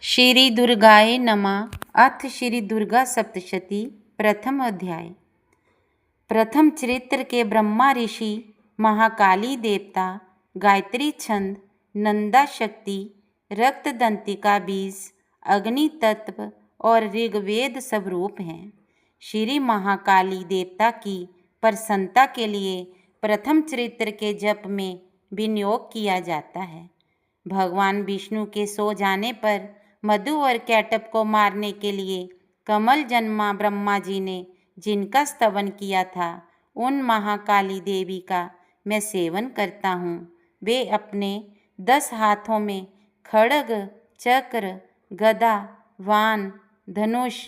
श्री दुर्गाय नमः। अथ श्री दुर्गा सप्तशती प्रथम अध्याय। प्रथम चरित्र के ब्रह्मा ऋषि, महाकाली देवता, गायत्री छंद, नंदा शक्ति, रक्तदंतिका बीज, अग्नि तत्व और ऋग्वेद सब रूप हैं। श्री महाकाली देवता की प्रसन्नता के लिए प्रथम चरित्र के जप में विनियोग किया जाता है। भगवान विष्णु के सो जाने पर मधु और कैटभ को मारने के लिए कमल जन्मा ब्रह्मा जी ने जिनका स्तवन किया था, उन महाकाली देवी का मैं सेवन करता हूँ। वे अपने 10 हाथों में खड्ग, चक्र, गदा, वान, धनुष,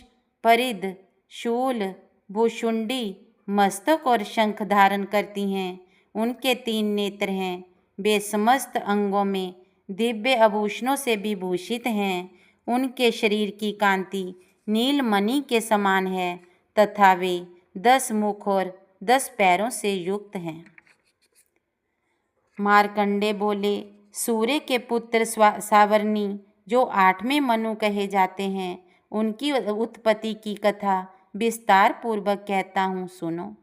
परिध, शूल, भुशुंडी, मस्तक और शंख धारण करती हैं। उनके 3 नेत्र हैं। वे समस्त अंगों में दिव्य आभूषणों से विभूषित हैं। उनके शरीर की कांति नीलमणि के समान है तथा वे 10 मुख और 10 पैरों से युक्त हैं। मार्कंडे बोले, सूर्य के पुत्र सावर्णी, जो 8वें मनु कहे जाते हैं, उनकी उत्पत्ति की कथा विस्तार पूर्वक कहता हूँ, सुनो।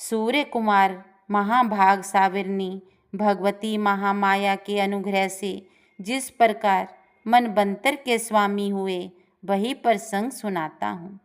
सूर्य कुमार महाभाग सावर्णी भगवती महामाया के अनुग्रह से जिस प्रकार मनवंतर के स्वामी हुए, वही प्रसंग सुनाता हूँ।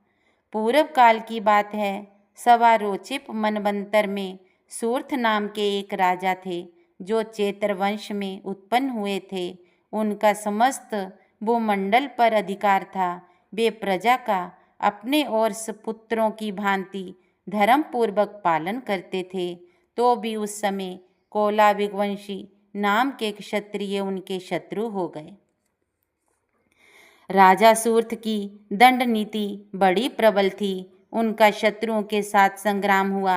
पूर्व काल की बात है। सवारोचिप मनवंतर में सूर्थ नाम के एक राजा थे, जो चेतर वंश में उत्पन्न हुए थे। उनका समस्त भूमंडल पर अधिकार था। वे प्रजा का अपने और पुत्रों की भांति धर्म पूर्वक पालन करते थे। तो भी उस समय कोला विगवंशी नाम के क्षत्रिय उनके शत्रु हो गए। राजा सूर्थ की दंड नीति बड़ी प्रबल थी। उनका शत्रुओं के साथ संग्राम हुआ।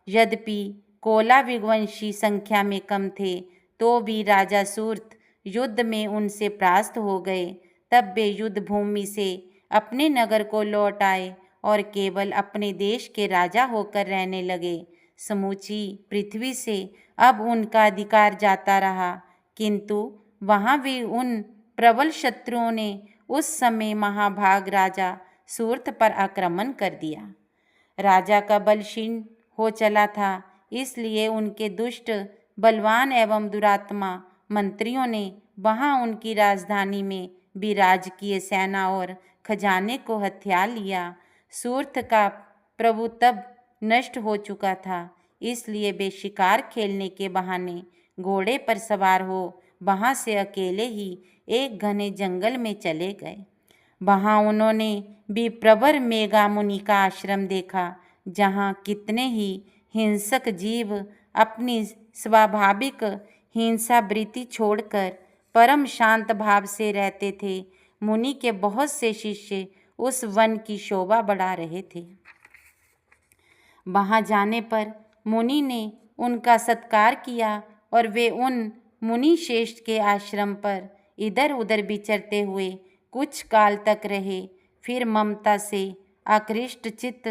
यद्यपि कोला विगवंशी संख्या में कम थे, तो भी राजा सूर्थ युद्ध में उनसे परास्त हो गए। तब वे युद्ध भूमि से अपने नगर को लौट आए और केवल अपने देश के राजा होकर रहने लगे। समूची पृथ्वी से अब उनका अधिकार जाता रहा, किंतु वहाँ भी उन प्रबल शत्रुओं ने उस समय महाभाग राजा सूर्थ पर आक्रमण कर दिया। राजा का बल क्षीण हो चला था, इसलिए उनके दुष्ट, बलवान एवं दुरात्मा मंत्रियों ने वहाँ उनकी राजधानी में विराजकीय सेना और खजाने को हथिया लिया। सूर्थ का प्रभु तब नष्ट हो चुका था, इसलिए वे शिकार खेलने के बहाने घोड़े पर सवार हो वहाँ से अकेले ही एक घने जंगल में चले गए। वहाँ उन्होंने भी प्रवर मेघा मुनि का आश्रम देखा, जहाँ कितने ही हिंसक जीव अपनी स्वाभाविक हिंसा वृत्ति छोड़कर परम शांत भाव से रहते थे। मुनि के बहुत से शिष्य उस वन की शोभा बढ़ा रहे थे। वहाँ जाने पर मुनि ने उनका सत्कार किया और वे उन मुनि श्रेष्ठ के आश्रम पर इधर उधर विचरते हुए कुछ काल तक रहे। फिर ममता से आकृष्ट चित्त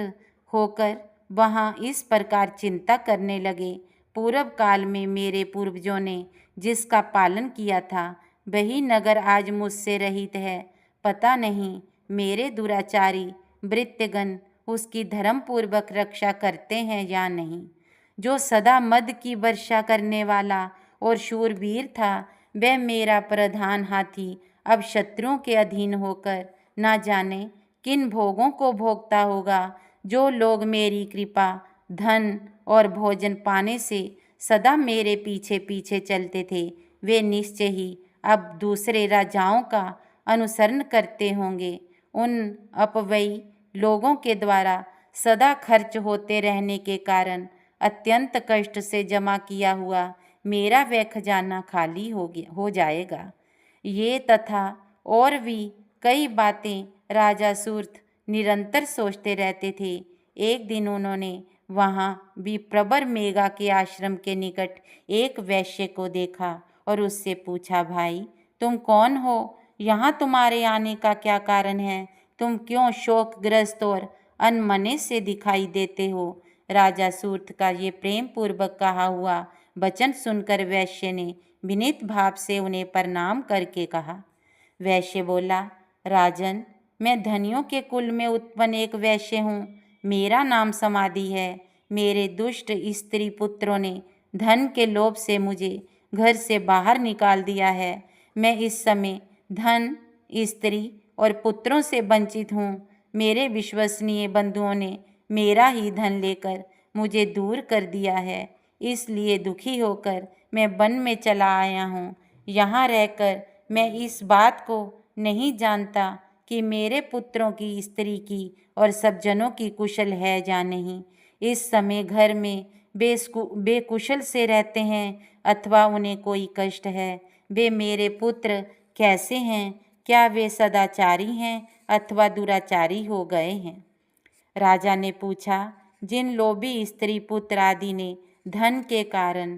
होकर वहाँ इस प्रकार चिंता करने लगे, पूर्व काल में मेरे पूर्वजों ने जिसका पालन किया था, वही नगर आज मुझसे रहित है। पता नहीं मेरे दुराचारी भृत्यगण उसकी धर्मपूर्वक रक्षा करते हैं या नहीं। जो सदा मद की वर्षा करने वाला और शूरवीर था, वह मेरा प्रधान हाथी अब शत्रुओं के अधीन होकर ना जाने किन भोगों को भोगता होगा। जो लोग मेरी कृपा, धन और भोजन पाने से सदा मेरे पीछे पीछे चलते थे, वे निश्चय ही अब दूसरे राजाओं का अनुसरण करते होंगे। उन अपव्ययी लोगों के द्वारा सदा खर्च होते रहने के कारण अत्यंत कष्ट से जमा किया हुआ मेरा वह खजाना खाली हो जाएगा। ये तथा और भी कई बातें राजा सूर्थ निरंतर सोचते रहते थे। एक दिन उन्होंने वहाँ भी प्रवर मेघा के आश्रम के निकट एक वैश्य को देखा और उससे पूछा, भाई तुम कौन हो? यहाँ तुम्हारे आने का क्या कारण है? तुम क्यों शोकग्रस्त और अनमने से दिखाई देते हो? राजा सूर्थ का ये प्रेम पूर्वक कहा हुआ वचन सुनकर वैश्य ने विनीत भाव से उन्हें प्रणाम करके कहा। वैश्य बोला, राजन, मैं धनियों के कुल में उत्पन्न एक वैश्य हूँ। मेरा नाम समाधि है। मेरे दुष्ट स्त्री पुत्रों ने धन के लोभ से मुझे घर से बाहर निकाल दिया है। मैं इस समय धन, स्त्री और पुत्रों से वंचित हूँ। मेरे विश्वसनीय बंधुओं ने मेरा ही धन लेकर मुझे दूर कर दिया है। इसलिए दुखी होकर मैं वन में चला आया हूँ। यहाँ रहकर मैं इस बात को नहीं जानता कि मेरे पुत्रों की, स्त्री की और सब जनों की कुशल है या नहीं। इस समय घर में बेकुशल से रहते हैं अथवा उन्हें कोई कष्ट है। वे मेरे पुत्र कैसे हैं? क्या वे सदाचारी हैं अथवा दुराचारी हो गए हैं? राजा ने पूछा, जिन लोभी स्त्री पुत्र आदि ने धन के कारण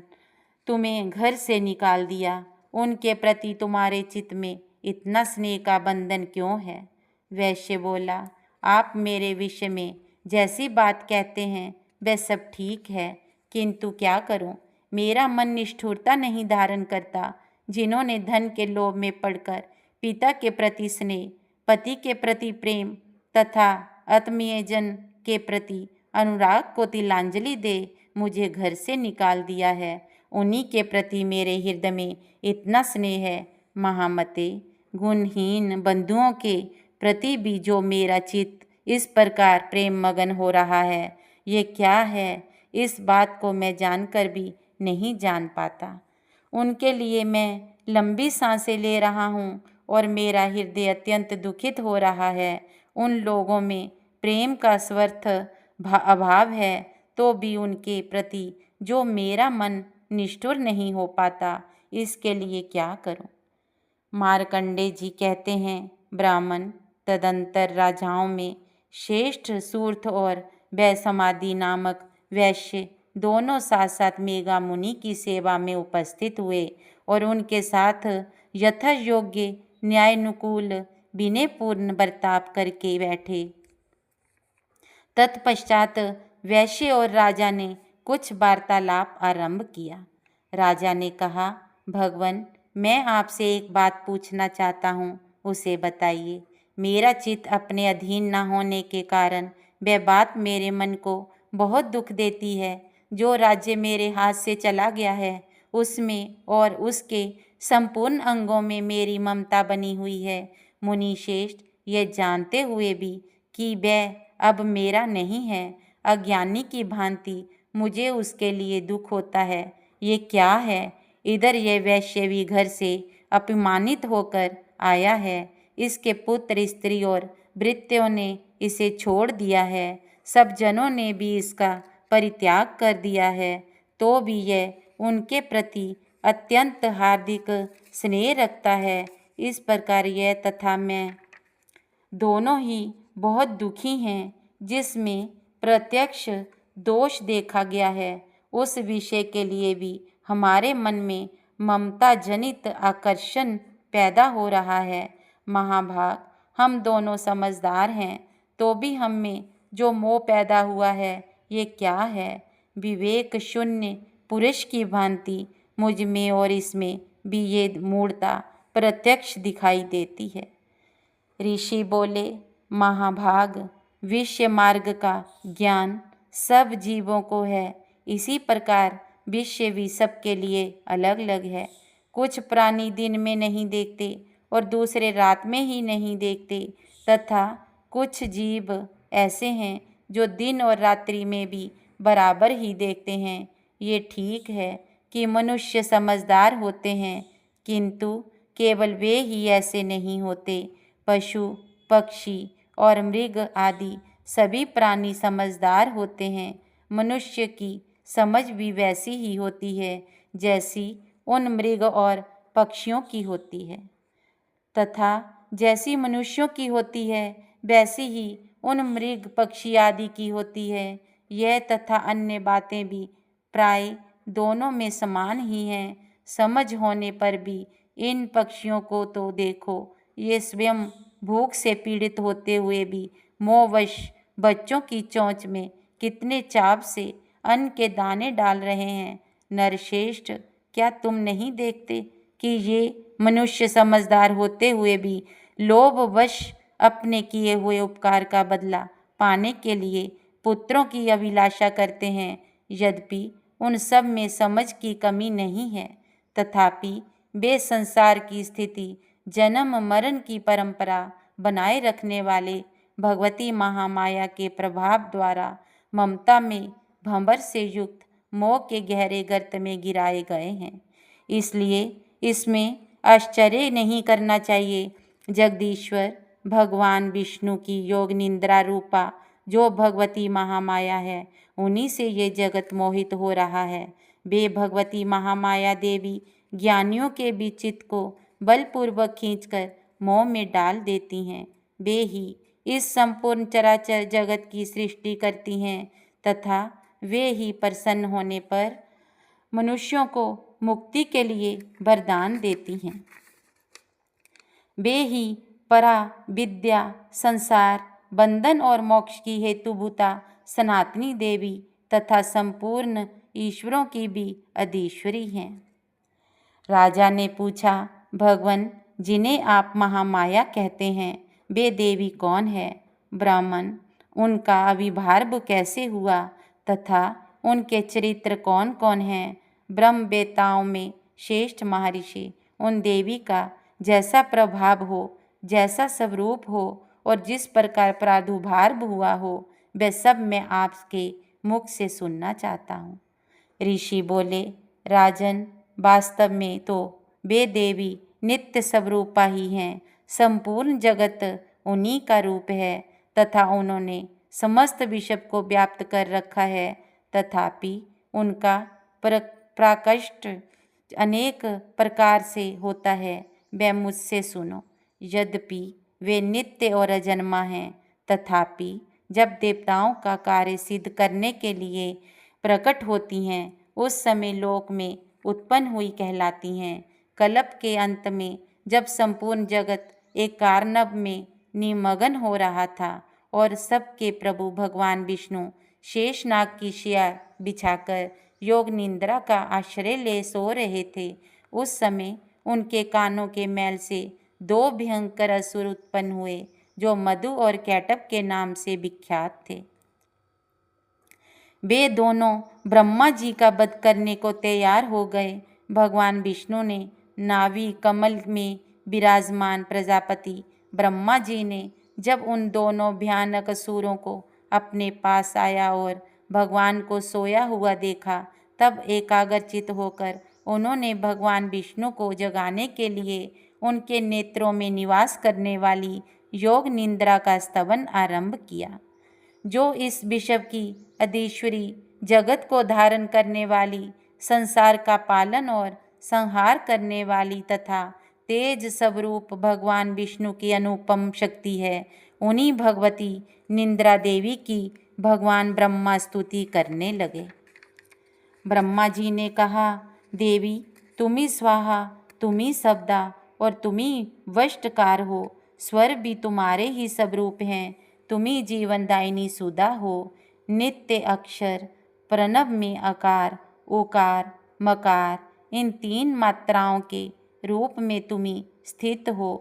तुम्हें घर से निकाल दिया, उनके प्रति तुम्हारे चित्त में इतना स्नेह का बंधन क्यों है? वैश्य बोला, आप मेरे विषय में जैसी बात कहते हैं वह सब ठीक है, किंतु क्या करूं? मेरा मन निष्ठुरता नहीं धारण करता। जिन्होंने धन के लोभ में पड़कर पिता के प्रति स्नेह, पति के प्रति प्रेम तथा आत्मीयजन के प्रति अनुराग को तिलांजलि दे मुझे घर से निकाल दिया है, उन्हीं के प्रति मेरे हृदय में इतना स्नेह है। महामते, गुणहीन बंधुओं के प्रति भी जो मेरा चित्त इस प्रकार प्रेम मगन हो रहा है, ये क्या है? इस बात को मैं जानकर भी नहीं जान पाता। उनके लिए मैं लंबी सांसें ले रहा हूँ और मेरा हृदय अत्यंत दुखित हो रहा है। उन लोगों में प्रेम का स्वर्थ अभाव है, तो भी उनके प्रति जो मेरा मन निष्ठुर नहीं हो पाता, इसके लिए क्या करूं? मार्कंडेय जी कहते हैं, ब्राह्मण तदंतर राजाओं में श्रेष्ठ सूर्थ और वैसमादि नामक वैश्य दोनों साथ साथ मेघा मुनि की सेवा में उपस्थित हुए और उनके साथ यथा योग्य न्यायानुकूल विनयपूर्ण बर्ताव करके बैठे। तत्पश्चात वैश्य और राजा ने कुछ वार्तालाप आरंभ किया। राजा ने कहा, भगवान, मैं आपसे एक बात पूछना चाहता हूँ, उसे बताइए। मेरा चित्त अपने अधीन न होने के कारण वह बात मेरे मन को बहुत दुख देती है। जो राज्य मेरे हाथ से चला गया है, उसमें और उसके संपूर्ण अंगों में मेरी ममता बनी हुई है। मुनि श्रेष्ठ, यह जानते हुए भी कि वह अब मेरा नहीं है, अज्ञानी की भांति मुझे उसके लिए दुख होता है। ये क्या है? इधर यह वैश्य भी घर से अपमानित होकर आया है। इसके पुत्र, स्त्री और भृत्यों ने इसे छोड़ दिया है। सब जनों ने भी इसका परित्याग कर दिया है, तो भी यह उनके प्रति अत्यंत हार्दिक स्नेह रखता है। इस प्रकार यह तथा मैं दोनों ही बहुत दुखी हैं। जिसमें प्रत्यक्ष दोष देखा गया है, उस विषय के लिए भी हमारे मन में ममता जनित आकर्षण पैदा हो रहा है। महाभाग, हम दोनों समझदार हैं, तो भी हम में जो मोह पैदा हुआ है, ये क्या है? विवेक शून्य पुरुष की भांति मुझ में और इसमें भी ये मूढ़ता प्रत्यक्ष दिखाई देती है। ऋषि बोले, महाभाग, विषय मार्ग का ज्ञान सब जीवों को है। इसी प्रकार विषय भी सबके लिए अलग अलग है। कुछ प्राणी दिन में नहीं देखते और दूसरे रात में ही नहीं देखते, तथा कुछ जीव ऐसे हैं जो दिन और रात्रि में भी बराबर ही देखते हैं। ये ठीक है कि मनुष्य समझदार होते हैं, किंतु केवल वे ही ऐसे नहीं होते। पशु, पक्षी और मृग आदि सभी प्राणी समझदार होते हैं। मनुष्य की समझ भी वैसी ही होती है जैसी उन मृग और पक्षियों की होती है, तथा जैसी मनुष्यों की होती है वैसी ही उन मृग, पक्षी आदि की होती है। यह तथा अन्य बातें भी प्राय दोनों में समान ही हैं। समझ होने पर भी इन पक्षियों को तो देखो, ये स्वयं भूख से पीड़ित होते हुए भी मोहवश बच्चों की चोंच में कितने चाव से अन्न के दाने डाल रहे हैं। नरश्रेष्ठ, क्या तुम नहीं देखते कि ये मनुष्य समझदार होते हुए भी लोभवश अपने किए हुए उपकार का बदला पाने के लिए पुत्रों की अभिलाषा करते हैं। यद्यपि उन सब में समझ की कमी नहीं है, तथापि वे संसार की स्थिति, जन्म मरण की परंपरा बनाए रखने वाले भगवती महामाया के प्रभाव द्वारा ममता में भंवर से युक्त मोह के गहरे गर्त में गिराए गए हैं। इसलिए इसमें आश्चर्य नहीं करना चाहिए। जगदीश्वर भगवान विष्णु की योग निंद्रा रूपा जो भगवती महामाया है, उन्हीं से ये जगत मोहित हो रहा है। वे भगवती महामाया देवी ज्ञानियों के भी चित्त को बलपूर्वक खींचकर मोह में डाल देती हैं। वे ही इस संपूर्ण चराचर जगत की सृष्टि करती हैं तथा वे ही प्रसन्न होने पर मनुष्यों को मुक्ति के लिए वरदान देती हैं। वे ही परा विद्या, संसार बंधन और मोक्ष की हेतुभूता सनातनी देवी तथा संपूर्ण ईश्वरों की भी अधीश्वरी हैं। राजा ने पूछा, भगवान, जिन्हें आप महामाया कहते हैं, वे देवी कौन है? ब्राह्मण, उनका आविर्भाव कैसे हुआ तथा उनके चरित्र कौन कौन हैं? ब्रह्म वेताओं में श्रेष्ठ महर्षि उन देवी का जैसा प्रभाव हो, जैसा स्वरूप हो और जिस प्रकार प्रादुर्भाव हुआ हो, वह सब मैं आपके मुख से सुनना चाहता हूँ। ऋषि बोले, राजन, वास्तव में तो वे देवी नित्य स्वरूपा ही हैं। संपूर्ण जगत उन्हीं का रूप है तथा उन्होंने समस्त विश्व को व्याप्त कर रखा है। तथापि उनका प्रकाश अनेक प्रकार से होता है, वह मुझसे सुनो। यद्यपि वे नित्य और अजन्मा हैं, तथापि जब देवताओं का कार्य सिद्ध करने के लिए प्रकट होती हैं, उस समय लोक में उत्पन्न हुई कहलाती हैं। कल्प के अंत में जब संपूर्ण जगत एक कारनभ में निमग्न हो रहा था और सबके प्रभु भगवान विष्णु शेषनाग की शैया बिछाकर योग निंद्रा का आश्रय ले सो रहे थे, उस समय उनके कानों के मैल से दो भयंकर असुर उत्पन्न हुए, जो मधु और कैटभ के नाम से विख्यात थे। वे दोनों ब्रह्मा जी का वध करने को तैयार हो गए। भगवान विष्णु ने नाभि कमल में विराजमान प्रजापति ब्रह्मा जी ने जब उन दोनों भयानक असुरों को अपने पास आया और भगवान को सोया हुआ देखा, तब एकाग्रचित होकर उन्होंने भगवान विष्णु को जगाने के लिए उनके नेत्रों में निवास करने वाली योग निंद्रा का स्तवन आरंभ किया, जो इस विश्व की अधीश्वरी, जगत को धारण करने वाली, संसार का पालन और संहार करने वाली तथा तेज स्वरूप भगवान विष्णु की अनुपम शक्ति है। उन्हीं भगवती निंद्रा देवी की भगवान ब्रह्मा स्तुति करने लगे। ब्रह्मा जी ने कहा, देवी, तुम्ही स्वाहा, तुम्ही शब्दा और तुम्ही वष्टकार हो। स्वर भी तुम्हारे ही स्वरूप हैं। तुम्ही जीवनदायिनी सुधा हो। नित्य अक्षर, प्रणव में अकार, ओकार, मकार, इन तीन मात्राओं के रूप में तुम्ही स्थित हो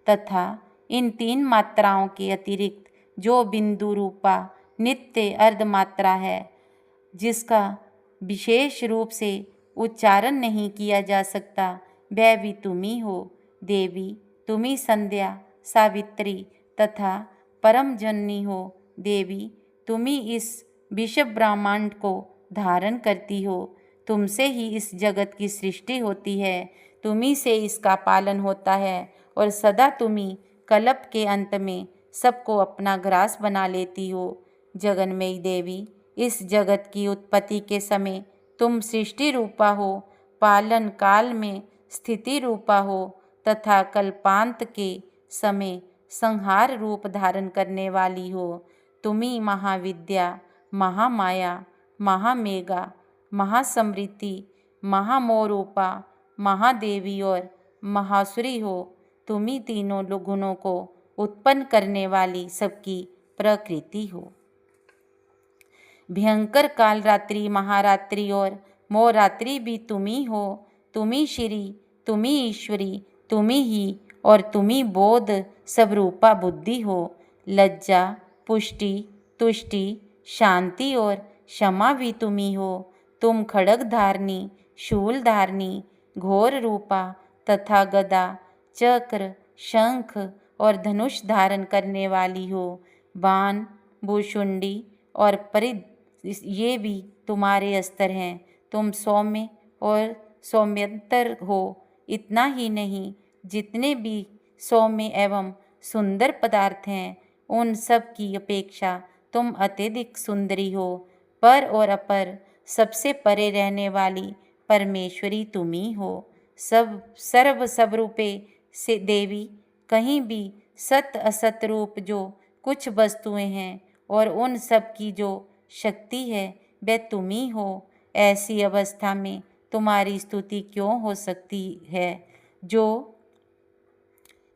तथा इन तीन मात्राओं के अतिरिक्त जो बिंदु रूपा नित्य अर्धमात्रा है, जिसका विशेष रूप से उच्चारण नहीं किया जा सकता, वह भी तुम्ही हो। देवी, तुम्ही संध्या, सावित्री तथा परम जननी हो। देवी, तुम्ही इस विश्व ब्रह्मांड को धारण करती हो। तुमसे ही इस जगत की सृष्टि होती है, तुम्ही से इसका पालन होता है और सदा तुम्ही कल्प के अंत में सबको अपना ग्रास बना लेती हो। जगन्मयी देवी, इस जगत की उत्पत्ति के समय तुम सृष्टि रूपा हो, पालन काल में स्थिति रूपा हो तथा कल्पांत के समय संहार रूप धारण करने वाली हो। तुम्ही महाविद्या, महामाया, महामेघा, महासमृति, महामोरूपा, महादेवी और महासुरी हो। तुम्ही तीनों गुणों को उत्पन्न करने वाली सबकी प्रकृति हो। भयंकर काल रात्रि, महारात्रि और मोहरात्रि भी तुम्ही हो। तुम्ही श्री, तुम्ही ईश्वरी, तुम्ही ही और तुम्ही बोध स्वरूपा बुद्धि हो। लज्जा, पुष्टि, तुष्टि, शांति और क्षमा भी तुम्ही हो। तुम खड्ग धारनी, शूल धारनी, घोर रूपा तथा गदा, चक्र, शंख और धनुष धारण करने वाली हो। बाण, भूषुंडी और परिध ये भी तुम्हारे अस्त्र हैं। तुम सौम्य और सौम्यंतर हो। इतना ही नहीं, जितने भी सौम्य एवं सुंदर पदार्थ हैं उन सब की अपेक्षा तुम अत्यधिक सुंदरी हो। पर और अपर सबसे परे रहने वाली परमेश्वरी तुम्ही हो। सब सर्व स्वरूपे से देवी, कहीं भी सत असत रूप जो कुछ वस्तुएं हैं और उन सब की जो शक्ति है वह तुम्ही हो। ऐसी अवस्था में तुम्हारी स्तुति क्यों हो सकती है? जो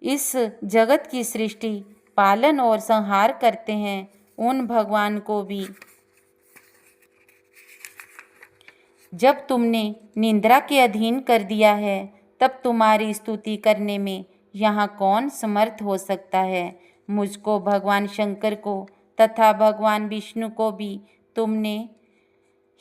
इस जगत की सृष्टि, पालन और संहार करते हैं उन भगवान को भी जब तुमने निंद्रा के अधीन कर दिया है, तब तुम्हारी स्तुति करने में यहाँ कौन समर्थ हो सकता है? मुझको, भगवान शंकर को तथा भगवान विष्णु को भी तुमने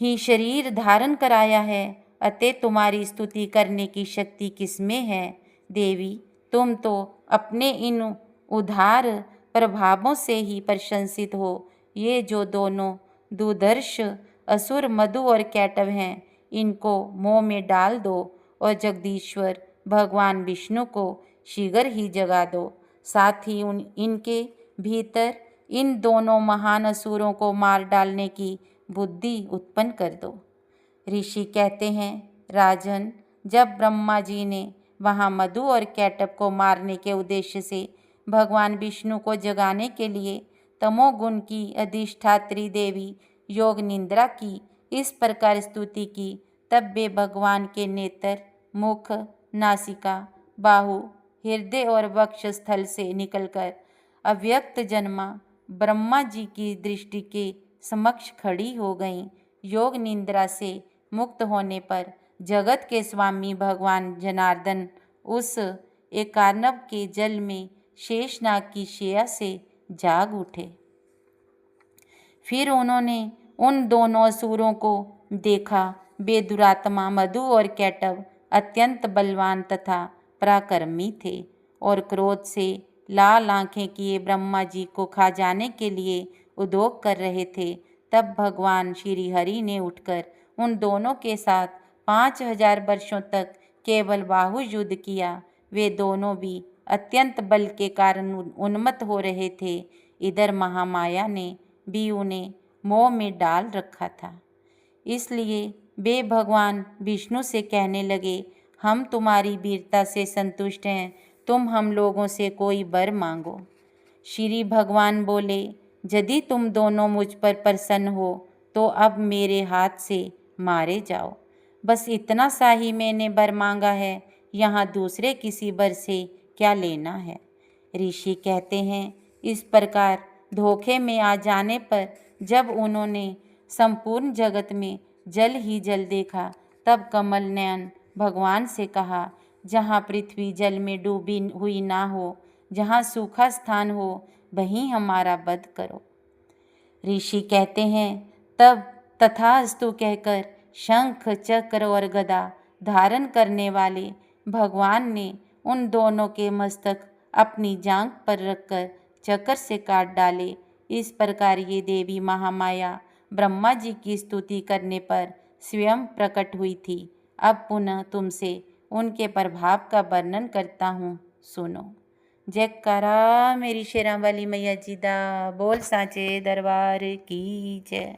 ही शरीर धारण कराया है, अतः तुम्हारी स्तुति करने की शक्ति किसमें है? देवी, तुम तो अपने इन उदार प्रभावों से ही प्रशंसित हो। ये जो दोनों दुर्धर्ष असुर मधु और कैटव हैं, इनको मोह में डाल दो और जगदीश्वर भगवान विष्णु को शीघ्र ही जगा दो। साथ ही इनके भीतर इन दोनों महान असुरों को मार डालने की बुद्धि उत्पन्न कर दो। ऋषि कहते हैं, राजन, जब ब्रह्मा जी ने वहाँ मधु और कैटव को मारने के उद्देश्य से भगवान विष्णु को जगाने के लिए तमोगुण की अधिष्ठात्री देवी योग निंद्रा की इस प्रकार स्तुति की, तब वे भगवान के नेत्र, मुख, नासिका, बाहु, हृदय और वक्षस्थल से निकलकर अव्यक्त जन्मा ब्रह्मा जी की दृष्टि के समक्ष खड़ी हो गईं। योग निंद्रा से मुक्त होने पर जगत के स्वामी भगवान जनार्दन उस एकार्णव के जल में शेषनाग की शैया से जाग उठे। फिर उन्होंने उन दोनों असुरों को देखा। वे दुरात्मा मधु और कैटव अत्यंत बलवान तथा पराक्रमी थे और क्रोध से लाल आंखें किए ब्रह्मा जी को खा जाने के लिए उद्योग कर रहे थे। तब भगवान श्री हरि ने उठकर उन दोनों के साथ 5000 वर्षों तक केवल बाहु युद्ध किया। वे दोनों भी अत्यंत बल के कारण उन्मत्त हो रहे थे। इधर महामाया ने भी उन्हें मोह में डाल रखा था। इसलिए वे भगवान विष्णु से कहने लगे, हम तुम्हारी वीरता से संतुष्ट हैं, तुम हम लोगों से कोई वर मांगो। श्री भगवान बोले, यदि तुम दोनों मुझ पर प्रसन्न हो तो अब मेरे हाथ से मारे जाओ। बस इतना सा ही मैंने वर मांगा है, यहाँ दूसरे किसी वर से क्या लेना है। ऋषि कहते हैं, इस प्रकार धोखे में आ जाने पर जब उन्होंने संपूर्ण जगत में जल ही जल देखा, तब कमल नयन भगवान से कहा, जहाँ पृथ्वी जल में डूबी हुई ना हो, जहाँ सूखा स्थान हो, वहीं हमारा वध करो। ऋषि कहते हैं, तब तथास्तु कहकर शंख, चक्र और गदा धारण करने वाले भगवान ने उन दोनों के मस्तक अपनी जांघ पर रखकर चक्र से काट डाले। इस प्रकार ये देवी महामाया ब्रह्मा जी की स्तुति करने पर स्वयं प्रकट हुई थी। अब पुनः तुमसे उनके प्रभाव का वर्णन करता हूँ, सुनो। जयकारा मेरी शेरां वाली मैया जी दा, बोल सांचे दरबार की जय।